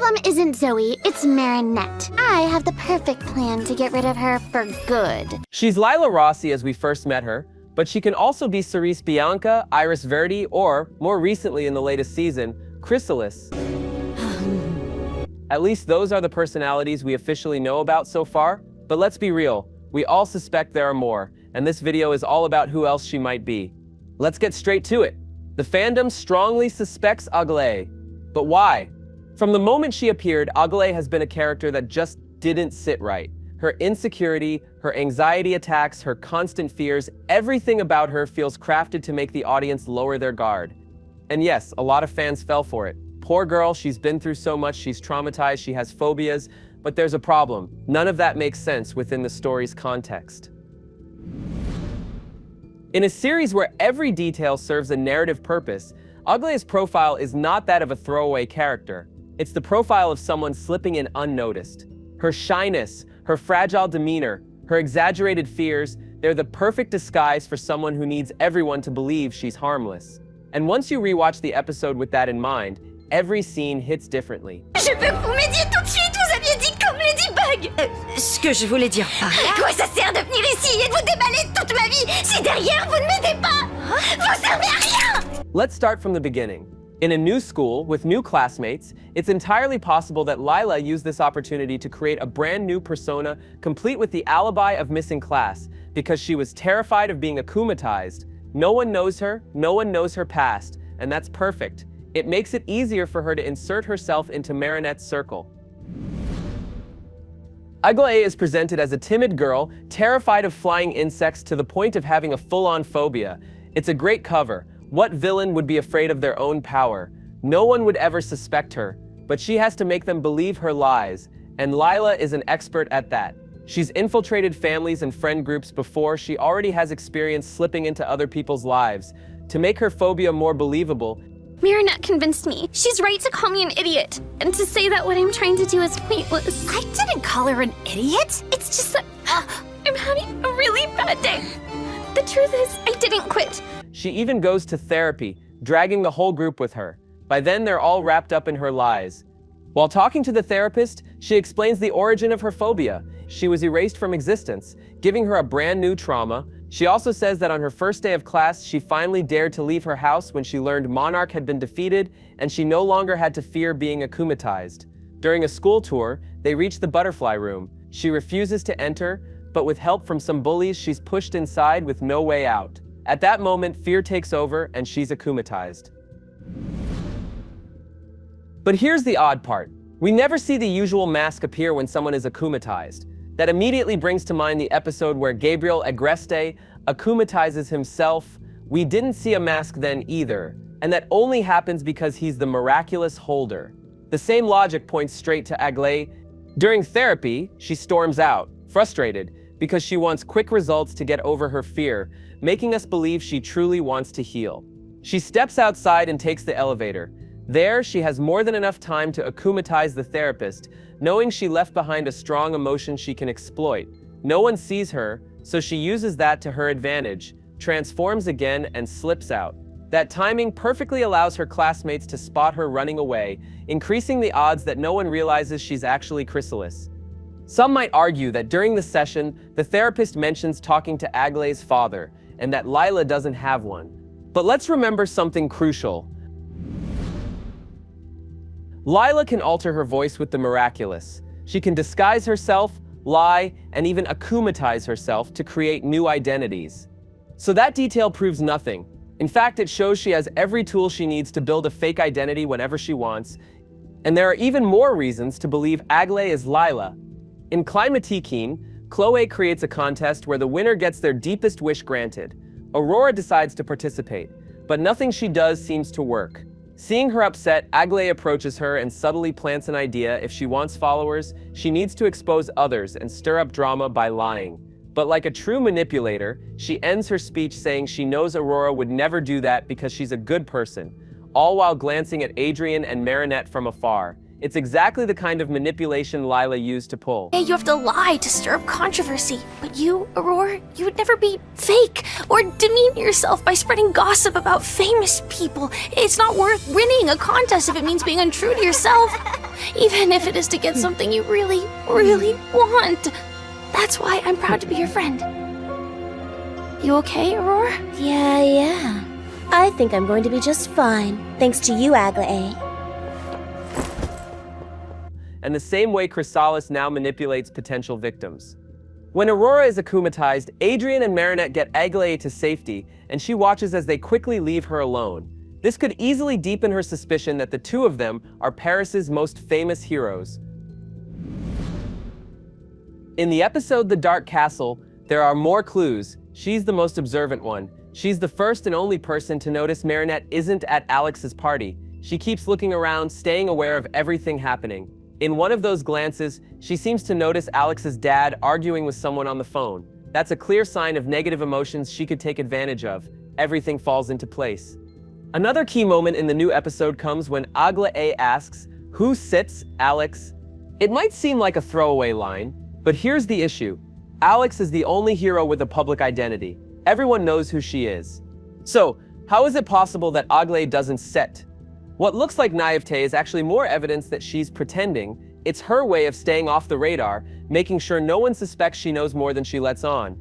problem isn't Zoe, it's Marinette. I have the perfect plan to get rid of her for good. She's Lila Rossi as we first met her, but she can also be Cerise Bianca, Iris Verdi, or, more recently in the latest season, Crisalis. At least those are the personalities we officially know about so far, but let's be real, we all suspect there are more, and this video is all about who else she might be. Let's get straight to it. The fandom strongly suspects Aglaé. But why? From the moment she appeared, Aglaé has been a character that just didn't sit right. Her insecurity, her anxiety attacks, her constant fears, everything about her feels crafted to make the audience lower their guard. And yes, a lot of fans fell for it. Poor girl, she's been through so much, she's traumatized, she has phobias, but there's a problem. None of that makes sense within the story's context. In a series where every detail serves a narrative purpose, Aglaé's profile is not that of a throwaway character. It's the profile of someone slipping in unnoticed. Her shyness, her fragile demeanor, her exaggerated fears, they're the perfect disguise for someone who needs everyone to believe she's harmless. And once you rewatch the episode with that in mind, every scene hits differently. Je veux que vous m'aidiez tout de suite, vous aviez dit comme Ladybug. Ce que je voulais dire par là... À quoi ça sert de venir ici et de vous déballer toute ma vie si derrière vous ne m'aidez pas? Vous servez à rien! Let's start from the beginning. In a new school, with new classmates, it's entirely possible that Lila used this opportunity to create a brand new persona, complete with the alibi of missing class, because she was terrified of being akumatized. No one knows her past, and that's perfect. It makes it easier for her to insert herself into Marinette's circle. Aglaé is presented as a timid girl, terrified of flying insects to the point of having a full-on phobia. It's a great cover. What villain would be afraid of their own power? No one would ever suspect her, but she has to make them believe her lies, and Lila is an expert at that. She's infiltrated families and friend groups before. She already has experience slipping into other people's lives. To make her phobia more believable, Marinette convinced me. She's right to call me an idiot, and to say that what I'm trying to do is pointless. I didn't call her an idiot. It's just that I'm having a really bad day. The truth is, I didn't quit. she even goes to therapy, dragging the whole group with her. By then, they're all wrapped up in her lies. While talking to the therapist, she explains the origin of her phobia. She was erased from existence, giving her a brand new trauma. She also says that on her first day of class, she finally dared to leave her house when she learned Monarch had been defeated and she no longer had to fear being akumatized. During a school tour, they reach the butterfly room. She refuses to enter, but with help from some bullies, she's pushed inside with no way out. At that moment, fear takes over and she's akumatized. But here's the odd part. We never see the usual mask appear when someone is akumatized. That immediately brings to mind the episode where Gabriel Agreste akumatizes himself. We didn't see a mask then either, and that only happens because he's the miraculous holder. The same logic points straight to Aglaé. During therapy, she storms out, frustrated, because she wants quick results to get over her fear, making us believe she truly wants to heal. She steps outside and takes the elevator. There, she has more than enough time to akumatize the therapist, knowing she left behind a strong emotion she can exploit. No one sees her, so she uses that to her advantage, transforms again, and slips out. That timing perfectly allows her classmates to spot her running away, increasing the odds that no one realizes she's actually Crisalis. Some might argue that during the session, the therapist mentions talking to Aglaé's father, and that Lila doesn't have one. But let's remember something crucial. Lila can alter her voice with the miraculous. She can disguise herself, lie, and even akumatize herself to create new identities. So that detail proves nothing. In fact, it shows she has every tool she needs to build a fake identity whenever she wants. And there are even more reasons to believe Aglaé is Lila. In Climatikeen, Chloe creates a contest where the winner gets their deepest wish granted. Aurora decides to participate, but nothing she does seems to work. Seeing her upset, Aglaé approaches her and subtly plants an idea. If she wants followers, she needs to expose others and stir up drama by lying. But like a true manipulator, she ends her speech saying she knows Aurora would never do that because she's a good person, all while glancing at Adrien and Marinette from afar. It's exactly the kind of manipulation Lila used to pull. Hey, you have to lie to stir up controversy. But you, Aurora, you would never be fake or demean yourself by spreading gossip about famous people. It's not worth winning a contest if it means being untrue to yourself. Even if it is to get something you really, really want. That's why I'm proud to be your friend. You okay, Aurora? Yeah. I think I'm going to be just fine, thanks to you, Aglaé. And the same way Crisalis now manipulates potential victims. When Aurora is akumatized, Adrian and Marinette get Aglaé to safety, and she watches as they quickly leave her alone. This could easily deepen her suspicion that the two of them are Paris's most famous heroes. In the episode The Dark Castle, there are more clues. She's the most observant one. She's the first and only person to notice Marinette isn't at Alix's party. She keeps looking around, staying aware of everything happening. In one of those glances, she seems to notice Alix's dad arguing with someone on the phone. That's a clear sign of negative emotions she could take advantage of. Everything falls into place. Another key moment in the new episode comes when Aglaé asks, "Who sits, Alix?" It might seem like a throwaway line, but here's the issue. Alix is the only hero with a public identity. Everyone knows who she is. So, how is it possible that Aglaé doesn't sit? What looks like naivete is actually more evidence that she's pretending. It's her way of staying off the radar, making sure no one suspects she knows more than she lets on.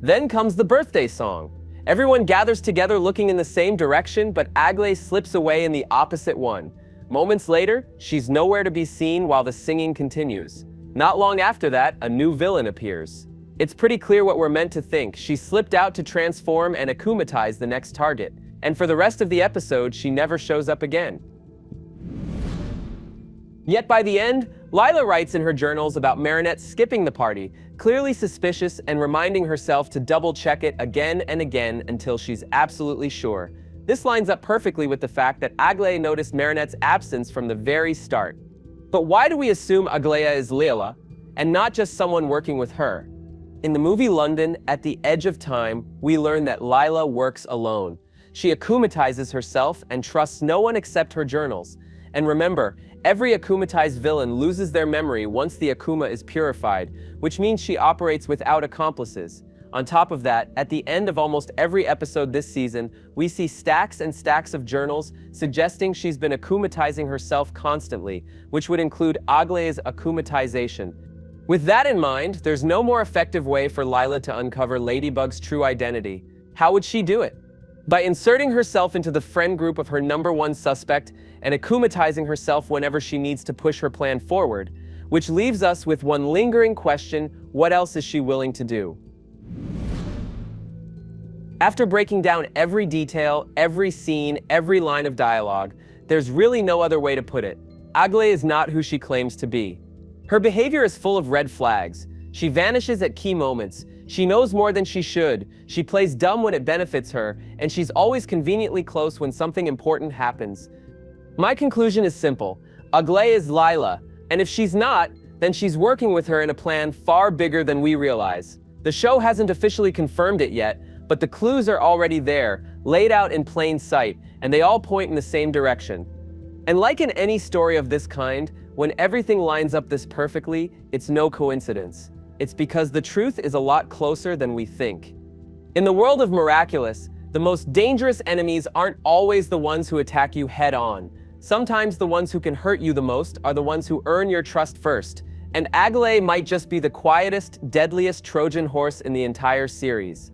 Then comes the birthday song. Everyone gathers together looking in the same direction, but Aglaé slips away in the opposite one. Moments later, she's nowhere to be seen while the singing continues. Not long after that, a new villain appears. It's pretty clear what we're meant to think. She slipped out to transform and akumatize the next target. And for the rest of the episode, she never shows up again. Yet by the end, Lila writes in her journals about Marinette skipping the party, clearly suspicious and reminding herself to double-check it again and again until she's absolutely sure. This lines up perfectly with the fact that Aglaé noticed Marinette's absence from the very start. But why do we assume Aglaé is Lila, and not just someone working with her? In the movie London, at the edge of time, we learn that Lila works alone. She akumatizes herself and trusts no one except her journals. And remember, every akumatized villain loses their memory once the akuma is purified, which means she operates without accomplices. On top of that, at the end of almost every episode this season, we see stacks and stacks of journals suggesting she's been akumatizing herself constantly, which would include Aglaé's akumatization. With that in mind, there's no more effective way for Lila to uncover Ladybug's true identity. How would she do it? By inserting herself into the friend group of her #1 suspect and akumatizing herself whenever she needs to push her plan forward, which leaves us with one lingering question: what else is she willing to do? After breaking down every detail, every scene, every line of dialogue, there's really no other way to put it. Aglaé is not who she claims to be. Her behavior is full of red flags. She vanishes at key moments. She knows more than she should. She plays dumb when it benefits her, and she's always conveniently close when something important happens. My conclusion is simple. Aglaé is Lila, and if she's not, then she's working with her in a plan far bigger than we realize. The show hasn't officially confirmed it yet, but the clues are already there, laid out in plain sight, and they all point in the same direction. And like in any story of this kind, when everything lines up this perfectly, it's no coincidence. It's because the truth is a lot closer than we think. In the world of Miraculous, the most dangerous enemies aren't always the ones who attack you head-on. Sometimes the ones who can hurt you the most are the ones who earn your trust first. And Aglaé might just be the quietest, deadliest Trojan horse in the entire series.